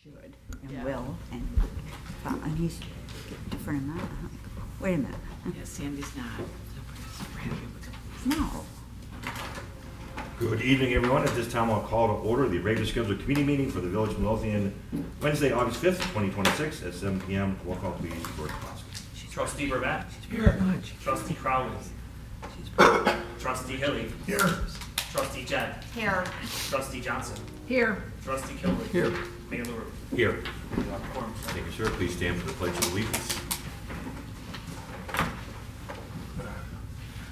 should and will, and he's different amount. Wait a minute. Yeah, Sandy's not. No. Good evening, everyone. At this time, I'll call to order the regular scheduled committee meeting for the Village of Midlothian, Wednesday, August 5th, 2026 at 7 p.m. Roll call, please, George Kowalski. Trustee Burback. Here. Trustee Crowley. Trustee Hilly. Here. Trustee Jett. Here. Trustee Johnson. Here. Trustee Kilby. Here. Mayor LaRue. Here. Quorum. Thank you, sir. Please stand for the Pledge of Allegiance.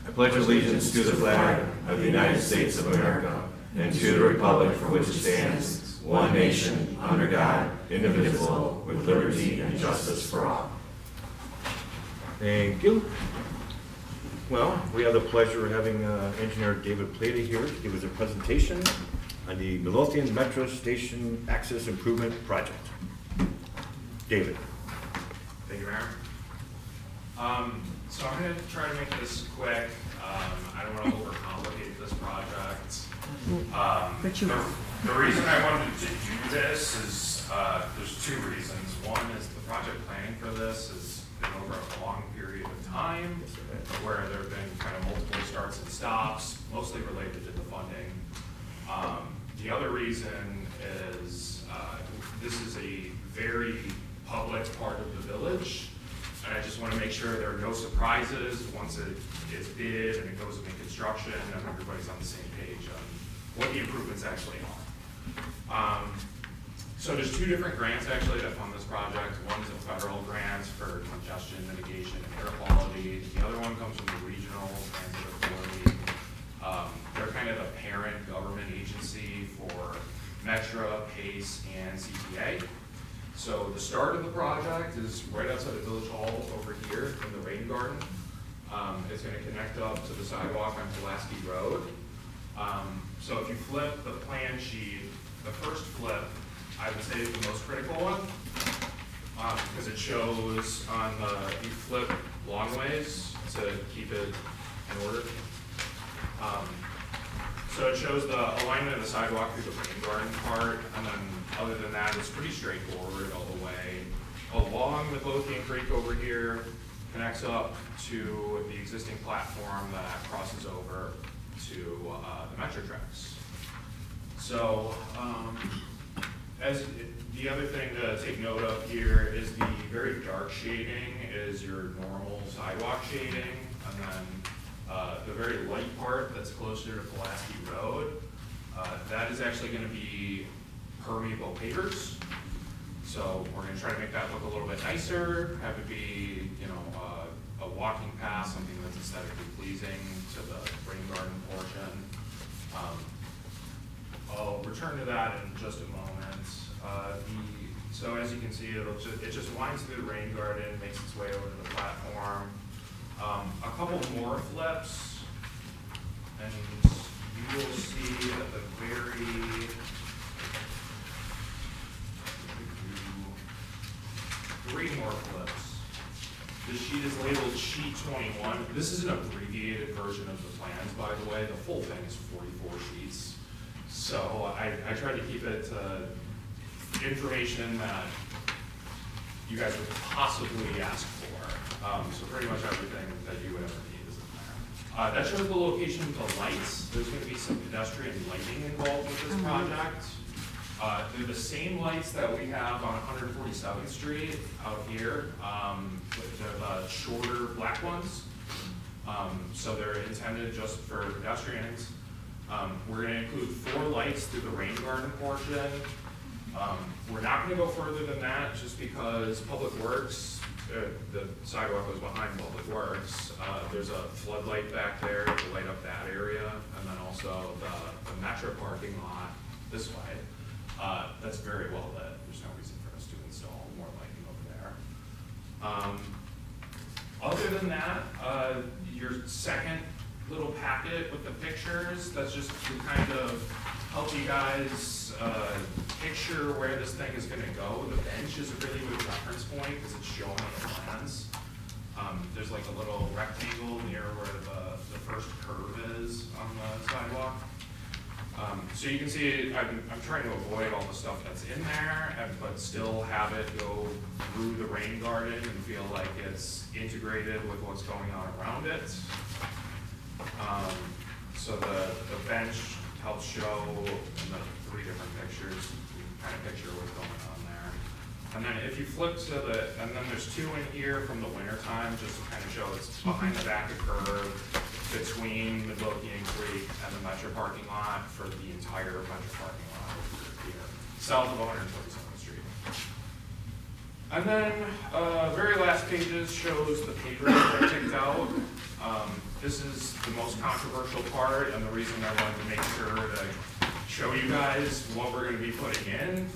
I pledge allegiance to the flag of the United States of America and to the republic for which it stands, one nation, under God, indivisible, with liberty and justice for all. Thank you. Well, we have the pleasure of having Engineer David Plata here to give us a presentation on the Midlothian Metro Station Access Improvement Project. David. Thank you, Mayor. So I'm going to try to make this quick. I don't want to overcomplicate this project. But you The reason I wanted to do this is there's two reasons. One is the project planning for this has been over a long period of time where there have been kind of multiple starts and stops, mostly related to the funding. The other reason is this is a very public part of the village, and I just want to make sure there are no surprises once it is bid and it goes into construction and everybody's on the same page on what the improvements actually are. So there's two different grants actually that fund this project. One is a federal grant for congestion mitigation and air quality. The other one comes from the Regional Transit Authority. They're kind of the parent government agency for Metra, PACE, and CTA. So the start of the project is right outside of Village Hall over here in the rain garden. It's going to connect up to the sidewalk on Pulaski Road. So if you flip the plan sheet, the first flip, I would say is the most critical one, because it shows on the, you flip long ways to keep it in order. So it shows the alignment of the sidewalk through the rain garden part, and then other than that, it's pretty straightforward all the way along Midlothian Creek over here, connects up to the existing platform that crosses over to the Metro tracks. So, the other thing to take note of here is the very dark shading is your normal sidewalk shading, and then the very light part that's closer to Pulaski Road, that is actually going to be permeable pavers. So we're going to try to make that look a little bit nicer, have it be, you know, a walking path, something that's aesthetically pleasing to the rain garden portion. I'll return to that in just a moment. So as you can see, it just winds through the rain garden, makes its way over to the platform. A couple more flips, and you will see at the very three more flips. The sheet is labeled sheet 21. This is an abbreviated version of the plans, by the way. The full thing is 44 sheets. So I tried to keep it information that you guys would possibly ask for. So pretty much everything that you would ever need is in there. That shows the location of the lights. There's going to be some pedestrian lighting involved with this project. They're the same lights that we have on 147th Street out here. They're the shorter black ones. So they're intended just for pedestrians. We're going to include 4 lights through the rain garden portion. We're not going to go further than that just because Public Works, the sidewalk goes behind Public Works. There's a floodlight back there to light up that area, and then also the Metro parking lot this way. That's very well lit. There's no reason for us to install more lighting over there. Other than that, your second little packet with the pictures, that's just to kind of help you guys picture where this thing is going to go. The bench is a really good reference point because it's shown on the plans. There's like a little rectangle near where the first curve is on the sidewalk. So you can see, I'm trying to avoid all the stuff that's in there, but still have it go through the rain garden and feel like it's integrated with what's going on around it. So the bench helps show in the 3 different pictures, you can kind of picture what's going on there. And then if you flip to and then there's 2 in here from the winter time, just to kind of show it's behind the back of curve, between Midlothian Creek and the Metro parking lot for the entire Metro parking lot over here, south of 127th Street. And then, very last pages shows the papers that I ticked out. This is the most controversial part, and the reason I wanted to make sure to show you guys what we're gonna be putting in,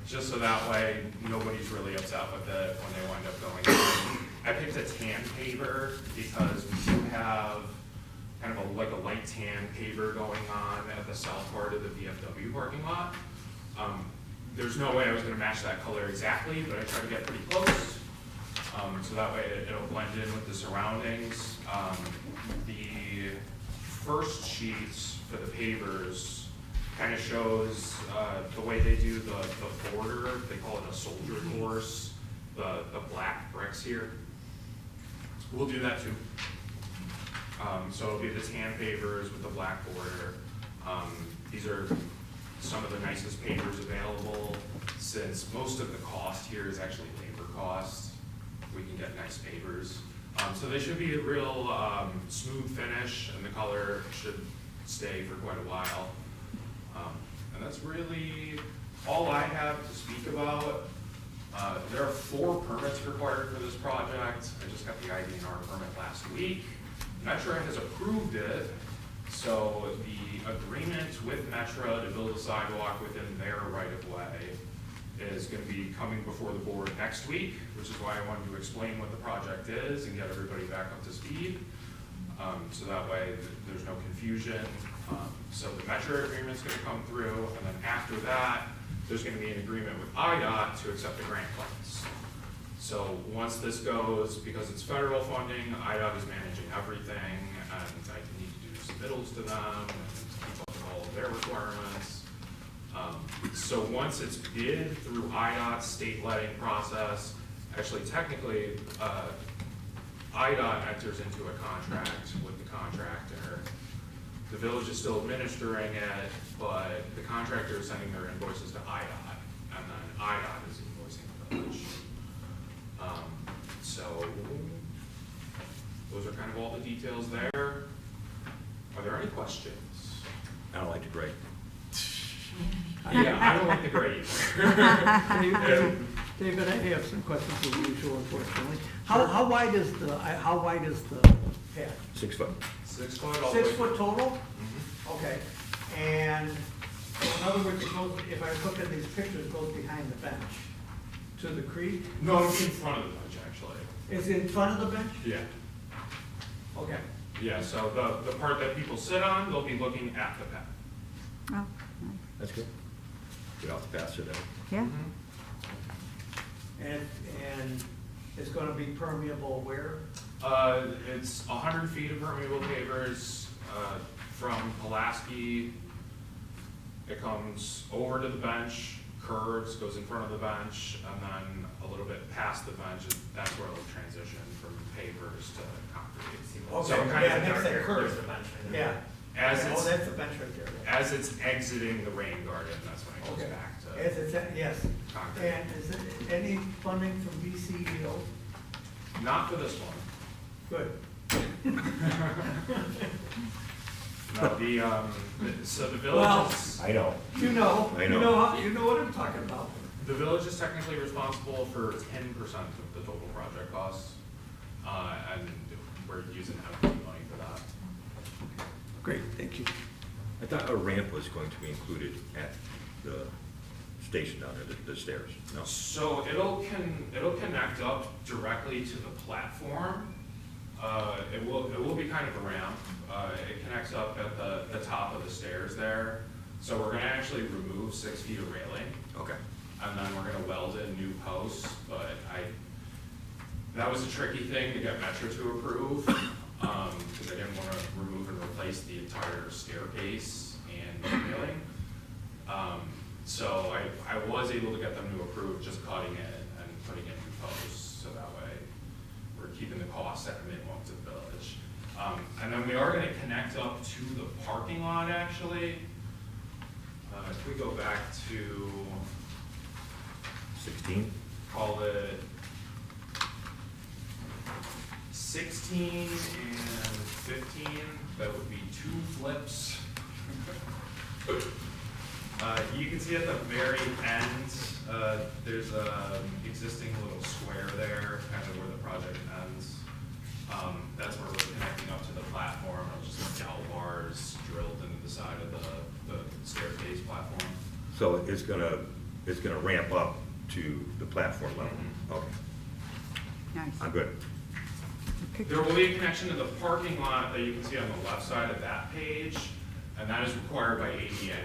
just so that way nobody's really upset with it when they wind up going in. I picked a tan paver because we do have kind of like a light tan paver going on at the south part of the VFW parking lot. There's no way I was gonna match that color exactly, but I tried to get pretty close. So that way it'll blend in with the surroundings. The first sheets for the pavers kind of shows the way they do the border. They call it a soldier course, the black bricks here. We'll do that too. So it'll be the tan pavers with the black border. These are some of the nicest pavers available, since most of the cost here is actually labor cost. We can get nice pavers. So they should be a real smooth finish, and the color should stay for quite a while. And that's really all I have to speak about. There are 4 permits required for this project. I just got the ID&R permit last week. Metro has approved it, so the agreement with Metro to build a sidewalk within their right-of-way is going to be coming before the board next week, which is why I wanted to explain what the project is and get everybody back up to speed. So that way there's no confusion. So the Metro agreement's going to come through, and then after that, there's going to be an agreement with IDOT to accept the grant funds. So once this goes, because it's federal funding, IDOT is managing everything, and I need to do submittals to them and keep up with all of their requirements. So once it's bid through IDOT's state letting process, actually technically, IDOT enters into a contract with the contractor. The village is still administering it, but the contractor is sending their invoices to IDOT, and then IDOT is invoicing the village. So those are kind of all the details there. Are there any questions? I don't like to grade. Yeah, I don't like the grade either. David, I have some questions as usual, unfortunately. How wide is the path? 6 foot. 6 foot all the way. 6 foot total? Mhm. Okay. And in other words, it goes, if I look at these pictures, it goes behind the bench to the creek? No, it's in front of the bench, actually. Is it in front of the bench? Yeah. Okay. Yeah, so the part that people sit on, they'll be looking at the pen. Oh, nice. That's good. Get off the pass today. Yeah. And it's gonna be permeable where? It's 100 feet of permeable pavers, from Pulaski. It comes over to the bench, curves, goes in front of the bench, and then a little bit past the bench, that's where it'll transition from pavers to concrete. Okay, So kind yeah, of next to that curve. There's the bench right there. Yeah. As Oh, it's, that's the bench right there. as it's exiting the rain garden, that's when it goes Okay. back to As it's, yes. concrete. And is it any funding from BCEO? Not for this one. Good. No, so the village Well- is, I know. You know, I you know. know, you know what I'm talking about. the village is technically responsible for 10% of the total project costs. And we're using MPP money for that. Great, thank you. I thought a ramp was going to be included at the station down there, the stairs. No. So it'll connect up directly to the platform. It will be kind of a ramp. It connects up at the top of the stairs there. So we're gonna actually remove 6 feet of railing, Okay. and then we're gonna weld in new posts, but that was a tricky thing to get Metro to approve, because I didn't wanna remove and replace the entire staircase and engineering. So I was able to get them to approve just cutting it and putting in new posts, so that way we're keeping the costs at a minimum to the village. And then we are gonna connect up to the parking lot, actually. If we go back to, 16? call it 16 and 15, that would be 2 flips. You can see at the very end, there's a existing little square there, kind of where the project ends. That's where we're connecting up to the platform. It's just dowel bars drilled into the side of the staircase platform. So it's gonna ramp up to the platform level? Okay, Nice. I'm good. There will be a connection to the parking lot that you can see on the left side of that page, and that is required by ADA.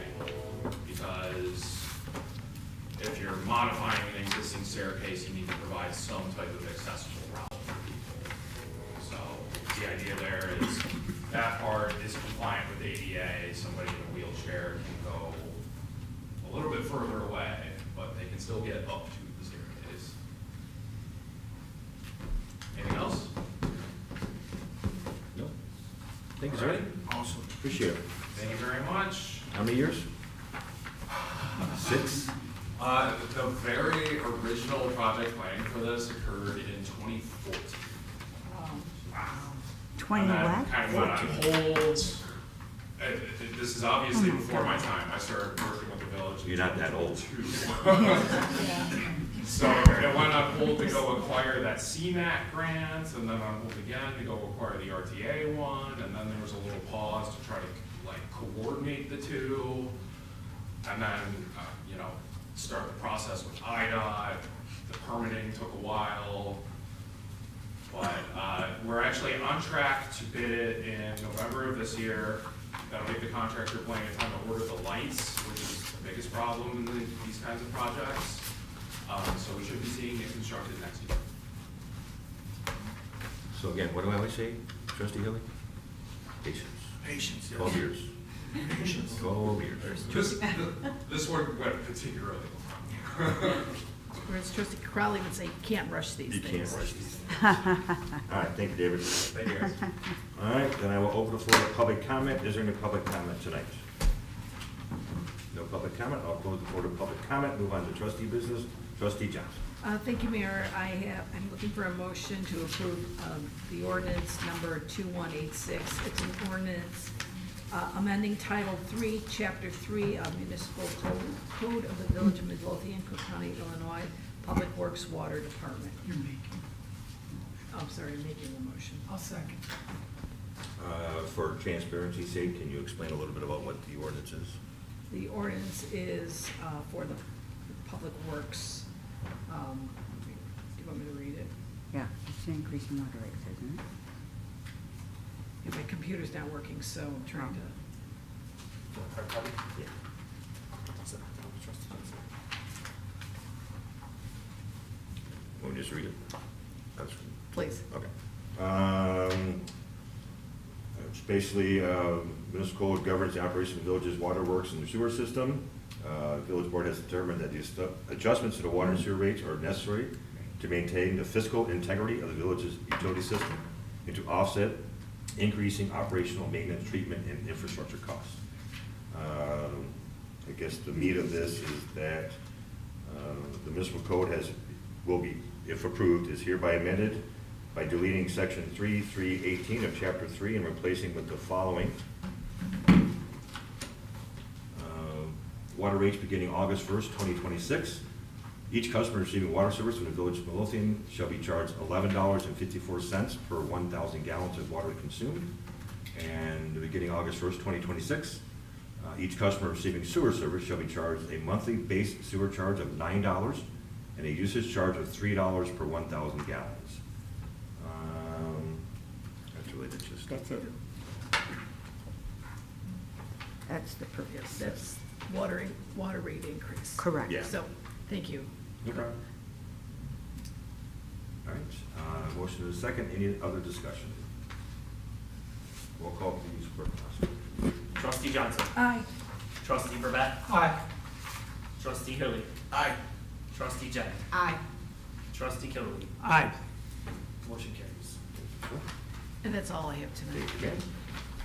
Because if you're modifying an existing staircase, you need to provide some type of accessible route for people. So the idea there is that part is compliant with ADA. Somebody in a wheelchair can go a little bit further away, but they can still get up to the staircase. Anything else? No? Thank you, sir. Alright. Awesome. Appreciate it. Thank you very much. How many years? 6? The very original project planning for this occurred in 2014. 20 And what? that kind of went on hold. This is obviously before my time. I started working with the village in You're not that old. 2002. So it went on hold to go acquire that CMAC grant, and then on hold again to go acquire the RTA one, and then there was a little pause to try to like coordinate the two, and then, start the process with IDOT. The permitting took a while, but we're actually on track to bid it in November of this year. That'll give the contractor plenty of time to order the lights, which is the biggest problem in these kinds of projects. So we should be seeing it constructed next year. So again, what do I always say, Trustee Hilly? Patience. Patience, 12 years. Patience. 12 years. This one went particularly long. Whereas Trustee Crowley would say, you can't rush these You things. can't rush these. All right, thank you, David. Thank you, guys. All right, then I will open the floor to public comment. Is there any public comment tonight? No public comment. I'll close the floor to public comment. Move on to trustee business. Trustee Johnson. Thank you, Mayor. I'm looking for a motion to approve the ordinance number 2186. It's an ordinance amending Title III, Chapter 3 of Municipal Code of the Village of Midlothian, Cook County, Illinois, Public Works Water Department. You're making. Oh, I'm sorry, I'm making the motion. I'll second. For transparency's sake, can you explain a little bit about what the ordinance is? The ordinance is for the Public Works. Do you want me to read it? Yeah, it's an increase in water rates, isn't it? Yeah, my computer's not working, so I'm trying to. Yeah. Want me to just read it? That's Please. okay. It's basically, municipal code governs the operation of the village's water works and sewer system. Village board has determined that these adjustments to the water and sewer rates are necessary to maintain the fiscal integrity of the village's utility system and to offset increasing operational maintenance, treatment, and infrastructure costs. I guess the meat of this is that the municipal code will be, if approved, is hereby amended by deleting section 3.3.18 of chapter 3 and replacing with the following. Water rates beginning August 1st, 2026. Each customer receiving water service from the Village of Midlothian shall be charged $11.54 per 1,000 gallons of water consumed. And beginning August 1st, 2026, each customer receiving sewer service shall be charged a monthly base sewer charge of $9 and a usage charge of $3 per 1,000 gallons. That's it. That's the purpose. That's water rate increase. Correct. Yeah. So, thank you. No problem. All right, motion is second. Any other discussion? Roll call, please, clerk. Trustee Johnson. Aye. Trustee Burbett. Aye. Trustee Hilly. Aye. Trustee Jennings. Aye. Trustee Kilroy. Aye. Motion carries. And that's all I have tonight. Thank you, ma'am.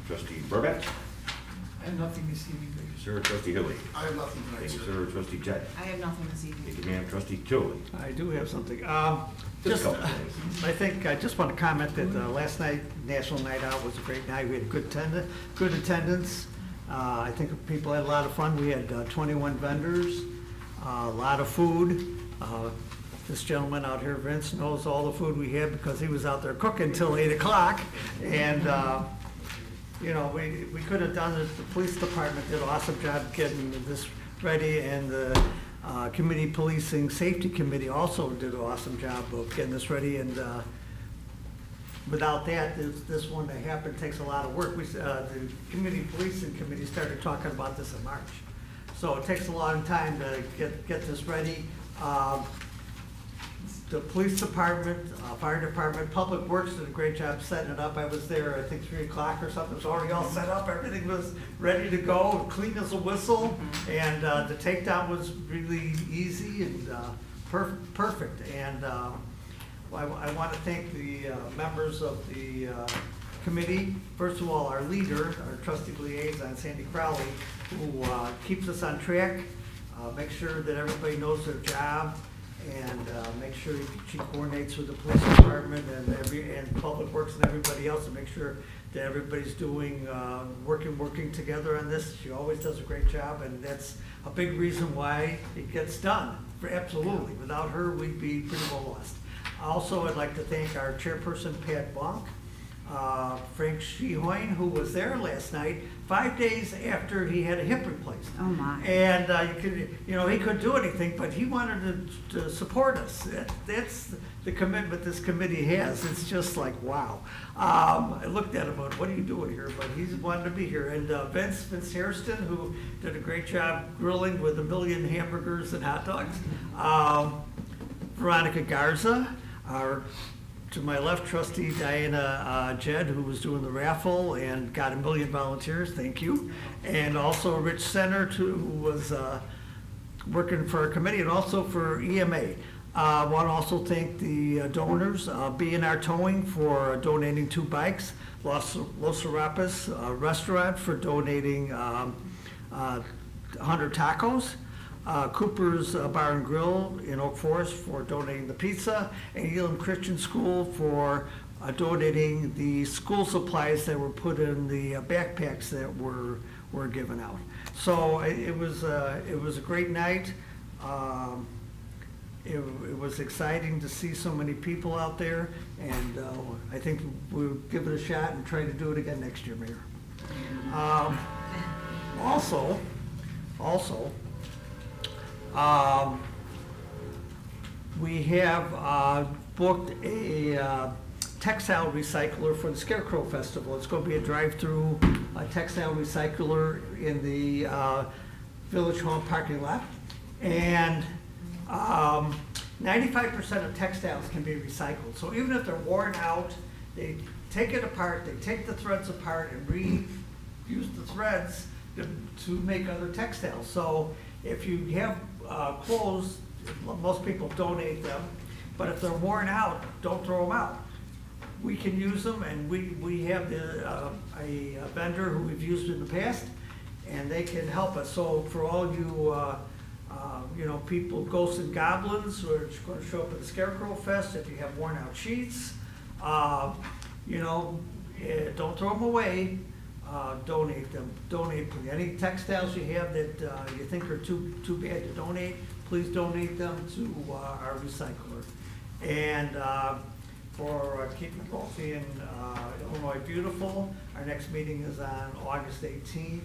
Trustee Burbett? I have nothing this evening, Thank you, sir. Trustee Hilly? I have nothing Thank you, sir. Trustee Jett? I have nothing this Thank evening. you, ma'am. Trustee Tilly? I do have something. Just Just, a couple things. I think, I just want to comment that last night, National Night Out was a great night. We had good attendance. I think people had a lot of fun. We had 21 vendors, a lot of food. This gentleman out here, Vince, knows all the food we had because he was out there cooking till 8 o'clock. And, you know, we could have done it. The police department did an awesome job getting this ready, and the committee policing safety committee also did an awesome job of getting this ready. And without that, this one that happened takes a lot of work. The committee policing committee started talking about this in March, so it takes a long time to get this ready. The police department, fire department, public works did a great job setting it up. I was there, I think 3 o'clock or something. It was already all set up. Everything was ready to go, clean as a whistle. And the takedown was really easy and perfect. And I want to thank the members of the committee. First of all, our leader, our trustee liaison, Sandy Crowley, who keeps us on track, makes sure that everybody knows their job, and make sure she coordinates with the police department and public works and everybody else to make sure that everybody's doing, working together on this. She always does a great job, and that's a big reason why it gets done. Absolutely. Without her, we'd be pretty well lost. Also, I'd like to thank our chairperson, Pat Bonk, Frank Sheehoyne, who was there last night, 5 days after he had a hip replacement. Oh, my. And he couldn't do anything, but he wanted to support us. That's the commitment this committee has. It's just like, wow. I looked at him, going, what are you doing here? But he's wanted to be here. And Vince Hairston, who did a great job grilling with 1 million hamburgers and hot dogs. Veronica Garza, to my left, trustee Diana Jed, who was doing the raffle and got 1 million volunteers, thank you. And also Rich Center, who was working for our committee, and also for EMA. I want to also thank the donors, B&R Towing for donating 2 bikes, Los Serapis Restaurant for donating 100 tacos, Cooper's Bar and Grill in Oak Forest for donating the pizza, and Elam Christian School for donating the school supplies that were put in the backpacks that were given out. So it was a great night. It was exciting to see so many people out there, and I think we'll give it a shot and try to do it again next year, Mayor. Also, we have booked a textile recycler for the Scarecrow Festival. It's going to be a drive-through textile recycler in the Village Hall parking lot. And 95% of textiles can be recycled. So even if they're worn out, they take it apart, they take the threads apart and reuse the threads to make other textiles. So if you have clothes, most people donate them, but if they're worn out, don't throw them out. We can use them, and we have a vendor who we've used in the past, and they can help us. So for all you people, ghosts and goblins who are going to show up at the Scarecrow Fest, if you have worn out sheets, don't throw them away. Donate them. Donate any textiles you have that you think are too bad to donate. Please donate them to our recycler. And for keeping Midlothian, Illinois beautiful, our next meeting is on August 18th.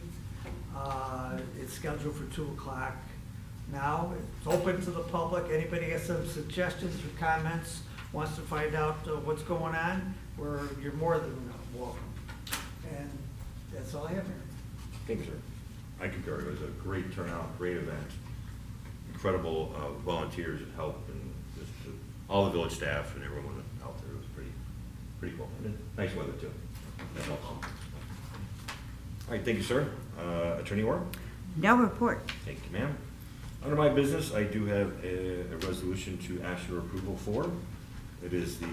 It's scheduled for 2 o'clock. Now it's open to the public. Anybody has some suggestions or comments, wants to find out what's going on, you're more than welcome. And that's all I have here. Thank you, sir. I concur. It was a great turnout, great event. Incredible volunteers and help, and just all the village staff and everyone out there. It was pretty cool. And nice weather too. That helps. All right, thank you, sir. Attorney Orr? No report. Thank you, ma'am. Under my business, I do have a resolution to ask your approval for. It is the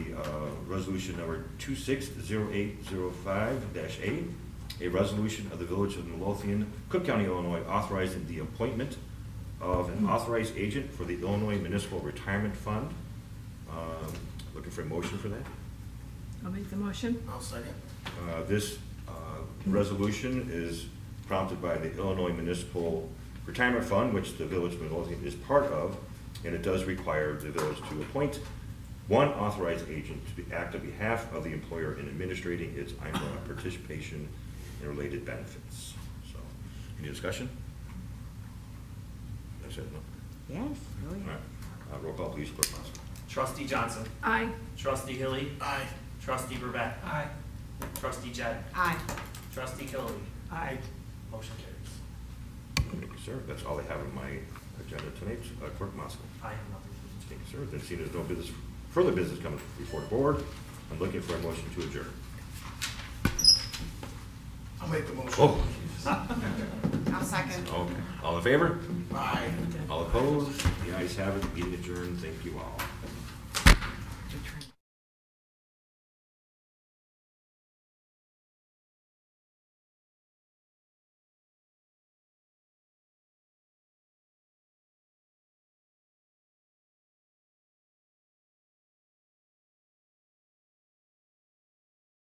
resolution number 260805-A, a resolution of the Village of Midlothian, Cook County, Illinois, authorizing the appointment of an authorized agent for the Illinois Municipal Retirement Fund. Looking for a motion for that. I'll make the motion. I'll second. This resolution is prompted by the Illinois Municipal Retirement Fund, which the Village of Midlothian is part of, and it does require the village to appoint one authorized agent to act on behalf of the employer in administrating its IMRA participation and related benefits. So, any discussion? That's it, no? Yes, oh All yeah. right, roll call please, Clerk Moskowitz. Trustee Johnson. Aye. Trustee Hilly. Aye. Trustee Brevette. Aye. Trustee Jett. Aye. Trustee Killary. Aye. Motion carries. Thank you, sir. That's all I have on my agenda tonight. Clerk Moskowitz. I have nothing. Thank you, sir. Then seeing there's no business, further business coming before the board, I'm looking for a motion to adjourn. I'll make the motion. Oh, I'll second. okay. All in favor? Aye. All opposed? The ayes have it. Meeting adjourned. Thank you all.